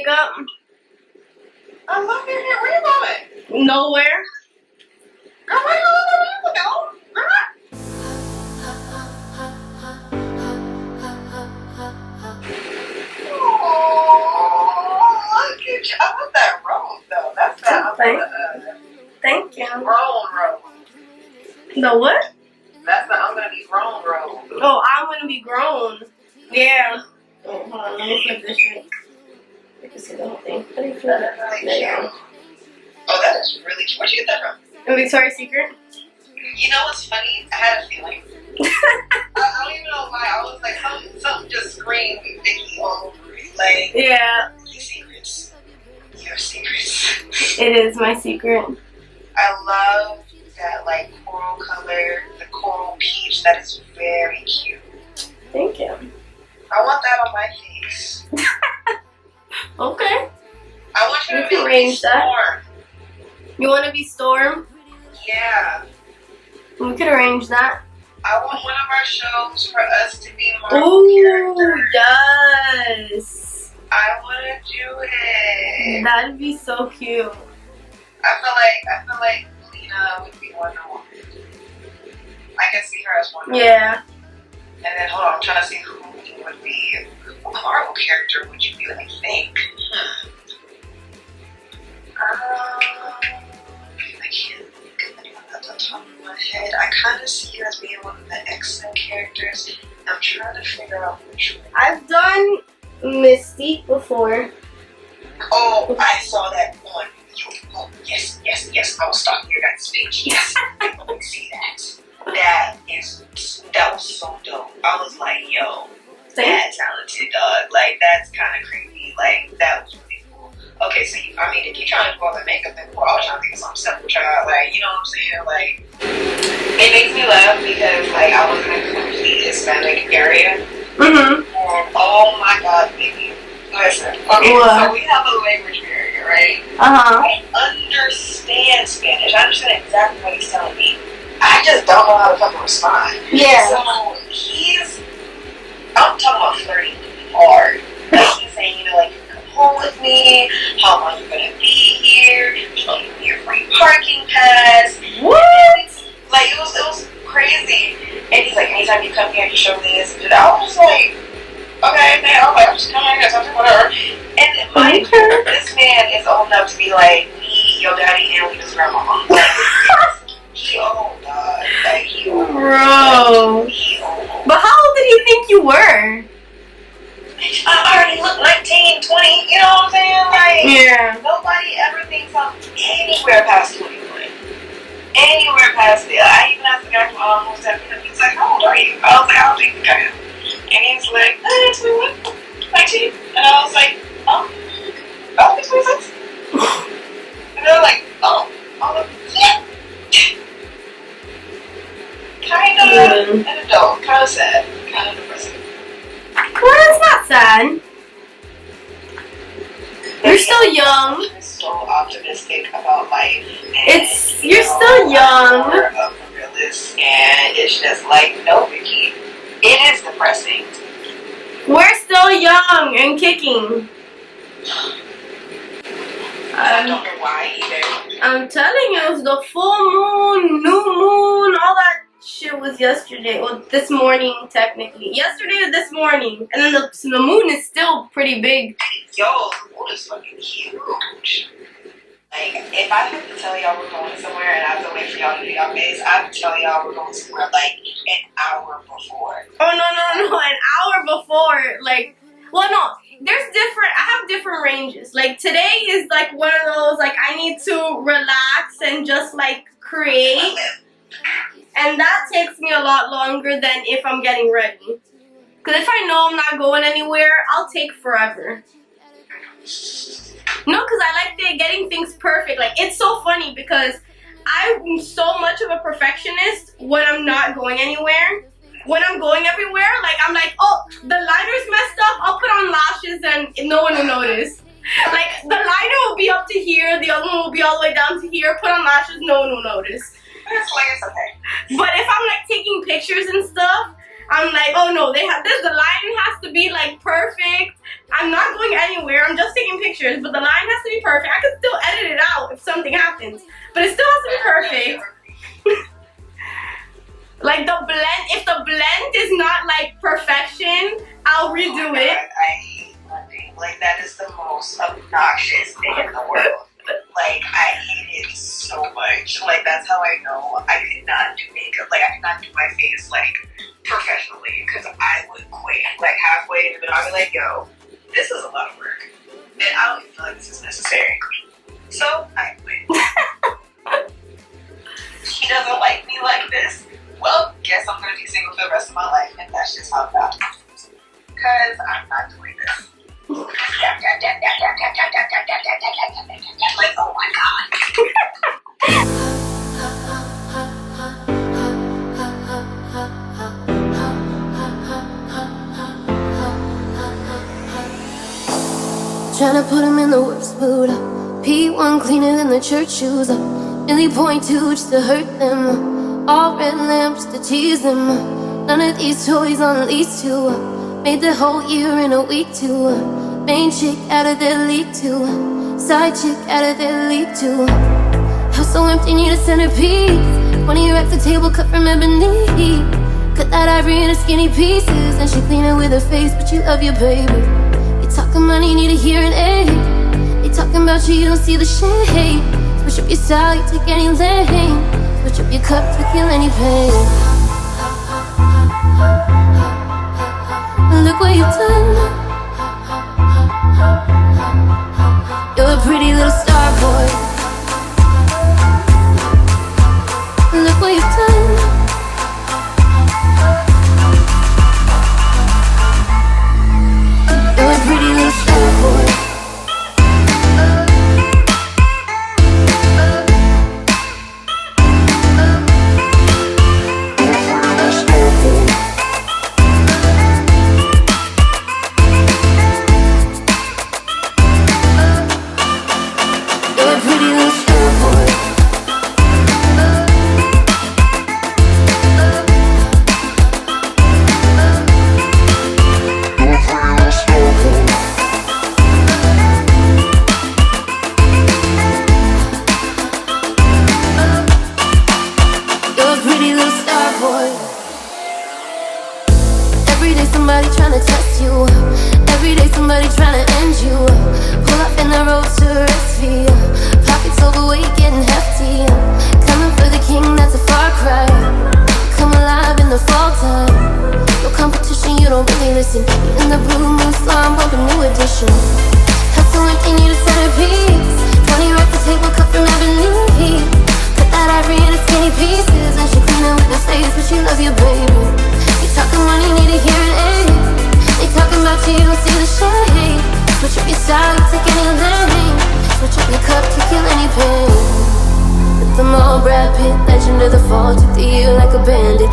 makeup. I love your hair. Where you going? Nowhere. Girl, where you going? Oh, look at you. I love that rose, though. That's that. Thank you. Grown rose. The what? That's the I'm gonna be grown rose. Oh, I'm gonna be grown. Yeah. Oh, hold on, let me flip this shit. You can see the whole thing. Let me flip it. Really There you cute. go. Oh, that is really cute. Where'd you get that from? And Victoria's Secret. You know what's funny? I had a feeling. I don't even know why. I was like, something just screamed Vicky all over it. Like, Yeah. your secrets. Your secrets. It is my secret. I love that, like, coral color, the coral peach. That is very cute. Thank you. I want that on my face. Okay. I want you to can make arrange me that. Storm. You want to be Storm? Yeah. We could arrange that. I want one of our shows for us to be Marvel Ooh, characters. yes. I want to do it. That'd be so cute. I feel like Lena would be Wonder Woman. I can see her as Wonder Woman. Yeah. And then hold on, I'm trying to see who would be. What Marvel character would you be? Let me think. I can't think of anyone that's on top of my head. I kind of see you as being one of the X-Men characters. I'm trying to figure out which one. I've done Mystique before. Oh, I saw that on YouTube. Oh, yes. I was stalking your guys' page. Yes, I want to see that. That was so dope. I was like, yo, that talented dog. Like, that's kind of crazy. Like, that was really cool. Okay, so if you're trying to do all the makeup and cool, I was trying to think of something simple, child. Like, you know what I'm saying? Like, it makes me laugh because, like, I was in a complete Hispanic area. Mm-hmm. And, oh my God, baby. Listen, okay, so we have a language barrier, right? Uh-huh. I understand Spanish. I understand exactly what he's telling me. I just don't know how to fucking respond. Yeah. So I'm talking about flirting hard. Like he's saying, like, come home with me. How long you gonna be here? I'll give you your free parking pass. What? Like it was crazy. And he's like, anytime you come here, you show this. And I was just like, okay, man. I was like, I'm just coming here, something, whatever. And mind you, this man is old enough to be like me, your daddy, and Lena's grandmama. Like, he old, dog. Like, he old. Bro. He old. But how old did he think you were? I already look 19, 20, you know what I'm saying? Like, Yeah. nobody ever thinks I'm anywhere past 21. Anywhere past it. I even asked the guy from almost 7 minutes. He's like, how old are you? I was like, how old do you think I am? And he's like, 21, 19. And I was like, oh, I'll be 26. And they're like, oh, I'm like, yeah. Kind of an adult, kind of sad, kind of depressing. Well, it's not sad. You're still young. I'm so optimistic about life. You're still young. I'm more of a realist, and it's just like, no, Vicky, it is depressing. We're still young and kicking. I don't know why either. I'm telling you, it was the full moon, new moon, all that shit was yesterday. Well, this morning, technically. Yesterday to this morning. And then the moon is still pretty big. Yo, the moon is fucking huge. Like, if I had to tell y'all we're going somewhere and I have to wait for y'all to do y'all face, I would tell y'all we're going somewhere like an hour before. Oh, no, an hour before. Like, well, no, I have different ranges. Like, today is like one of those, like, I need to relax and just, like, create. And that takes me a lot longer than if I'm getting ready. Because if I know I'm not going anywhere, I'll take forever. No, because I like getting things perfect. Like, it's so funny because I'm so much of a perfectionist when I'm not going anywhere. When I'm going everywhere, like, I'm like, oh, the liner's messed up. I'll put on lashes and no one will notice. Like, the liner will be up to here. The other one will be all the way down to here. Put on lashes, no one will notice. It's like, it's okay. But if I'm, like, taking pictures and stuff, I'm like, oh, no, the line has to be, like, perfect. I'm not going anywhere. I'm just taking pictures, but the line has to be perfect. I can still edit it out if something happens, but it still has to be perfect. Like the blend, if the blend is not like perfection, I'll redo it. I hate blending. Like that is the most obnoxious thing in the world. Like I hate it so much. Like that's how I know I could not do makeup. Like I could not do my face like professionally because I would quit like halfway in the middle. I'd be like, yo, this is a lot of work, and I don't even feel like this is necessary. So I quit. She doesn't like me like this. Well, guess I'm gonna be single for the rest of my life, and that's just how that happens. Cause I'm not doing this. Like, oh my god. Tryna put him in the worst mood. P1 cleaner than the church shoes. Really point to just to hurt them. All red lamps to tease them. None of these toys on lease to. Made the whole year in a week too. Main chick out of their league too. Side chick out of their league too. House so empty, need a centerpiece. 20 racks a table cut from ebony. Cut that ivory into skinny pieces. And she clean it with her face, but you love your baby. You talking money, need a hearing aid. They talking about you, you don't see the shade. Switch up your style, you take any lane. Switch up your cup to kill any pain. Look what you've done. You're a pretty little star boy. Look what you've done. You're a pretty little star boy. Legend of the fall, took the year like a bandit.